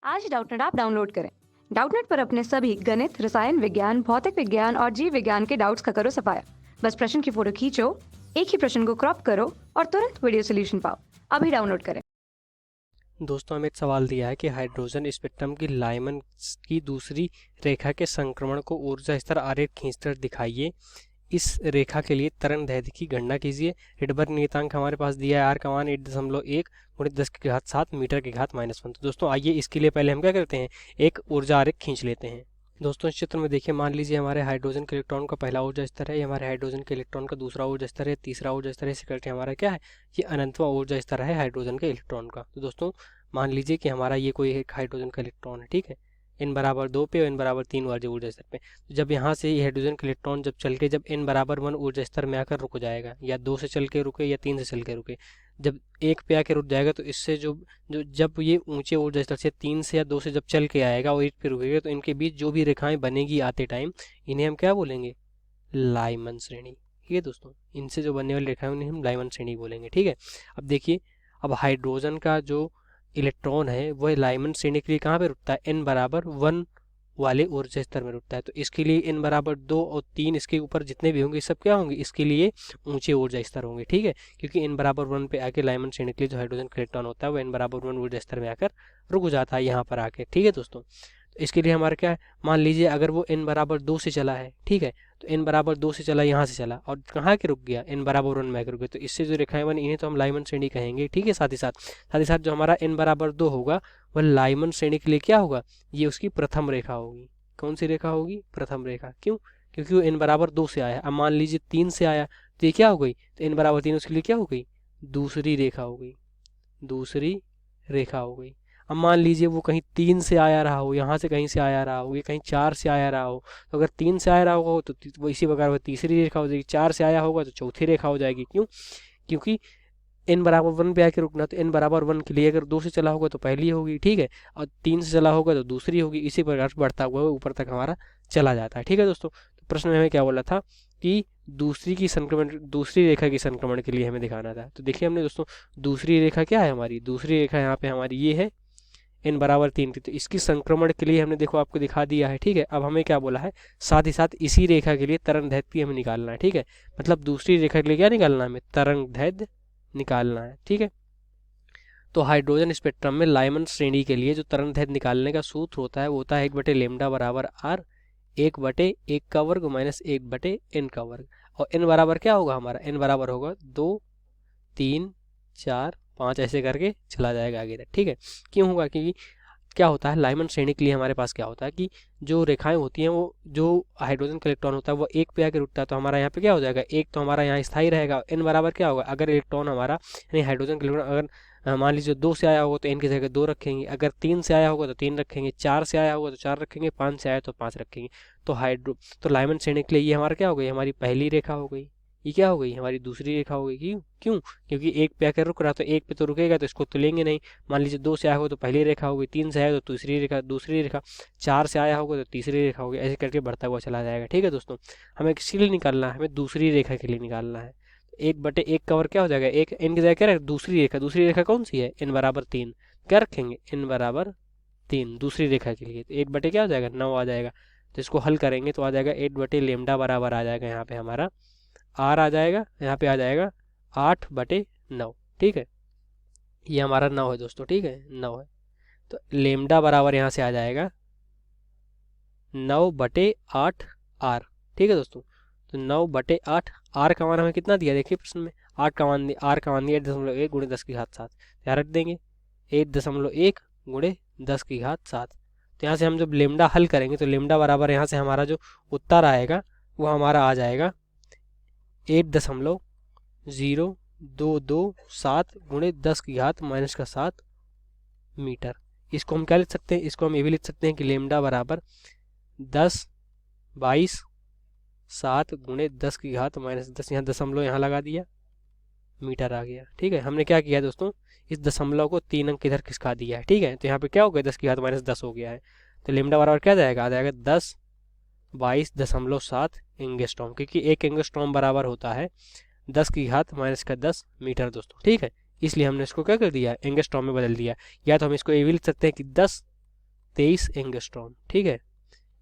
आज Doubtnut app download करें। Doubtnut पर अपने सभी गणित, रसायन विज्ञान, भौतिक विज्ञान और जीव विज्ञान के डाउट्स का करो सफाया। बस प्रश्न की फोटो खींचो, एक ही प्रश्न को क्रॉप करो और तुरंत वीडियो सोल्यूशन पाओ। अभी डाउनलोड करें। दोस्तों, हमें एक सवाल दिया है कि हाइड्रोजन स्पेक्ट्रम की लाइमन की दूसरी रेखा के संक्रमण को ऊर्जा स्तर आरेख खींचकर दिखाइए। इस रेखा के लिए तरंगदैर्घ्य की गणना कीजिए। रिडबर्ग नियतांक हमारे पास दिया है, आर का मान 8.1 गुणित 10⁻7 मीटर की घात -1। तो दोस्तों आइए इसके लिए पहले हम क्या करते हैं, एक ऊर्जा आरेख खींच लेते हैं। दोस्तों, इस चित्र में देखिए, मान लीजिए हमारे हाइड्रोजन के इलेक्ट्रॉन का पहला ऊर्जा स्तर है, ये हमारे हाइड्रोजन के इलेक्ट्रॉन का दूसरा ऊर्जा स्तर है, तीसरा ऊर्जा स्तर है, इसे करके हमारा क्या है, ये अनंतवां ऊर्जा स्तर है हाइड्रोजन के इलेक्ट्रॉन का। तो दोस्तों मान लीजिए कि हमारा ये कोई एक हाइड्रोजन का इलेक्ट्रॉन है, ठीक है, n = 2 पे और n = 3 ऊर्जा स्तर पे। तो जब यहाँ से ये हाइड्रोजन के इलेक्ट्रॉन जब चल के जब n = 1 ऊर्जा स्तर में आकर रुक जाएगा, या 2 से चल के रुके या 3 से चल के रुके, जब 1 पे आके रुक जाएगा तो इससे जो जो जब ये ऊंचे ऊर्जा स्तर से 3 से या 2 से जब चल के आएगा और 1 पे रुकेगा, तो इनके बीच जो भी रेखाएं बनेगी आते टाइम, इन्हें हम क्या बोलेंगे, लाइमन श्रेणी। ठीक है दोस्तों, इनसे जो बनने वाली रेखाएं उन्हें हम लाइमन श्रेणी बोलेंगे। ठीक है, अब देखिए, अब हाइड्रोजन का जो इलेक्ट्रॉन है वह लाइमन श्रेणी के लिए कहाँ पे रुकता है, n = 1 वाले ऊर्जा स्तर में रुकता है। तो इसके लिए n = 2 और 3 इसके ऊपर जितने भी होंगे सब क्या होंगे, इसके लिए ऊंचे ऊर्जा स्तर होंगे। ठीक है, क्योंकि n = 1 पे आके लाइमन श्रेणी के लिए जो हाइड्रोजन का इलेक्ट्रॉन होता है वो n = 1 ऊर्जा स्तर में आकर रुक जाता है यहाँ पर आके। ठीक है दोस्तों, तो इसके लिए हमारा क्या है, मान लीजिए अगर वो n = 2 से चला है, ठीक है, तो n = 2 से चला, यहाँ से चला और कहाँ के रुक गया, n = 1 में आकर रुक गया, तो इससे जो रेखाएं बनी इन्हें तो हम लाइमन श्रेणी कहेंगे। ठीक है, साथ ही साथ जो हमारा n = 2 होगा वह लाइमन श्रेणी के लिए क्या होगा, ये उसकी प्रथम रेखा होगी। कौन सी रेखा होगी, प्रथम रेखा। क्यों, क्योंकि वो n = 2 से आया। अब मान लीजिए 3 से आया तो ये क्या हो गई, तो n = 3 उसके लिए क्या हो गई, दूसरी रेखा हो गई, दूसरी रेखा हो गई। अब मान लीजिए वो कहीं 3 से आया रहा हो, यहाँ से कहीं से आया रहा हो, ये कहीं 4 से आया रहा हो, तो अगर 3 से आया रहा होगा तो वो इसी प्रकार वो तीसरी रेखा हो जाएगी, 4 से आया होगा तो चौथी रेखा हो जाएगी। क्यों, क्योंकि n = 1 पे आके रुकना, तो n = 1 के लिए अगर 2 से चला होगा तो पहली होगी, ठीक है, और 3 से चला होगा तो दूसरी होगी, इसी प्रकार से बढ़ता हुआ ऊपर तक हमारा चला जाता है। ठीक है दोस्तों, तो प्रश्न में हमें क्या बोला था कि दूसरी रेखा की संक्रमण के लिए हमें दिखाना था। तो देखिए हमने दोस्तों, दूसरी रेखा क्या है हमारी, दूसरी रेखा यहाँ पे हमारी ये है n = 3 की, तो इसकी संक्रमण के लिए हमने देखो आपको दिखा दिया है। ठीक है, अब हमें क्या बोला है, साथ ही साथ इसी रेखा के लिए तरंगदैर्घ्य हमें निकालना है। ठीक है, मतलब दूसरी रेखा के लिए क्या निकालना है, हमें तरंगदैर्घ्य निकालना है। ठीक है, तो हाइड्रोजन स्पेक्ट्रम में लाइमन श्रेणी के लिए जो तरंगदैर्घ्य निकालने का सूत्र होता है वो होता है 1/λ = r, 1/1 का वर्ग माइनस 1/n का वर्ग। और n बराबर क्या होगा हमारा, n बराबर होगा 2, 3, 4, 5 ऐसे करके चला जाएगा आगे तक। ठीक है, क्यों होगा, क्योंकि क्या होता है, लाइमन श्रेणी के लिए हमारे पास क्या होता है कि जो रेखाएं होती हैं वो जो हाइड्रोजन का इलेक्ट्रॉन होता है वो 1 पे आके रुकता है, तो हमारा यहाँ पे क्या हो जाएगा, 1 तो हमारा यहाँ स्थायी रहेगा। n बराबर क्या होगा, अगर इलेक्ट्रॉन हमारा यानी हाइड्रोजन का इलेक्ट्रॉन अगर मान लीजिए 2 से आया होगा तो n की जगह 2 रखेंगे, अगर 3 से आया होगा तो 3 रखेंगे, 4 से आया होगा तो 4 रखेंगे, 5 से आया तो 5 रखेंगे। तो लाइमन श्रेणी के लिए ये हमारा क्या हो गई, हमारी पहली रेखा हो गई, ये क्या हो गई, हमारी दूसरी रेखा हो गई। क्यों, क्योंकि 1 पे आकर रुक रहा, तो 1 पे तो रुकेगा तो इसको तो लेंगे नहीं। मान लीजिए 2 से आया होगा तो पहली रेखा होगी, 3 से आया तो दूसरी रेखा, 4 से आया होगा तो तीसरी रेखा होगी, ऐसे करके बढ़ता हुआ चला जाएगा। ठीक है दोस्तों, हमें किसके लिए निकालना है, हमें दूसरी रेखा के लिए निकालना है। 1/1 का वर्ग क्या हो जाएगा, एक n की जगह क्या रखें, दूसरी रेखा कौन सी है, n = 3, क्या रखेंगे, n = 3 दूसरी रेखा के लिए, तो 1 क्या हो जाएगा, 9 आ जाएगा। तो इसको हल करेंगे तो आ जाएगा 8/λ बराबर आ जाएगा यहाँ पे हमारा r आ जाएगा, यहाँ पे आ जाएगा 8/9। ठीक है, ये हमारा 9 है दोस्तों। ठीक है, 9 है, तो लेमडा बराबर यहाँ से आ जाएगा 9/8 r। ठीक है दोस्तों, तो 9/8 r का मान हमें कितना दिया, देखिए प्रश्न में r का मान दिया 8.1 गुणे 10⁻7, यहाँ रख देंगे 8.1 गुणे 10⁻7। तो यहाँ से हम जब लेमडा हल करेंगे तो लेमडा बराबर यहाँ से हमारा जो उत्तर आएगा वो हमारा आ जाएगा 8.0227 गुणे 10⁻⁻7 मीटर। इसको हम क्या लिख सकते हैं, इसको हम ये भी लिख सकते हैं कि लेमडा बराबर 10/7 गुणे 10⁻⁻10, यहाँ दशमलव यहाँ लगा दिया, मीटर आ गया। ठीक है, हमने क्या किया दोस्तों, इस दशमलव को 3 अंक इधर खिसका दिया है। ठीक है, तो यहाँ पे क्या हो गया, 10⁻10 हो गया है, तो लेमडा बराबर क्या जाएगा, आ जाएगा 10/22.7 एंगस्ट्रॉम, क्योंकि 1 एंगस्ट्रॉम बराबर होता है 10⁻⁻10 मीटर दोस्तों। ठीक है, इसलिए हमने इसको क्या कर दिया, एंगस्ट्रॉम में बदल दिया। या तो हम इसको ये भी लिख सकते हैं कि 10 23 एंगस्ट्रॉम। ठीक है,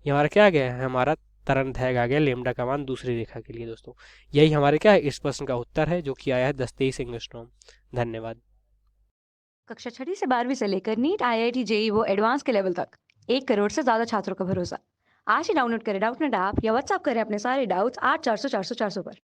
ये हमारा क्या आ गया है, हमारा तरंग दैर्घ्य आ गया लैम्डा का मान दूसरी रेखा के लिए दोस्तों। यही हमारे क्या है, इस प्रश्न का उत्तर है जो कि आया है 10-23 एंगस्ट्रॉम। धन्यवाद। कक्षा 6वीं से 12वीं से लेकर नीट, IIT, JEE वो एडवांस के लेवल तक 1 करोड़ से ज्यादा छात्रों का भरोसा। आज ही डाउनलोड करें डाउटनेट ऐप या व्हाट्सएप करें अपने सारे डाउट्स 8400 400 400 पर।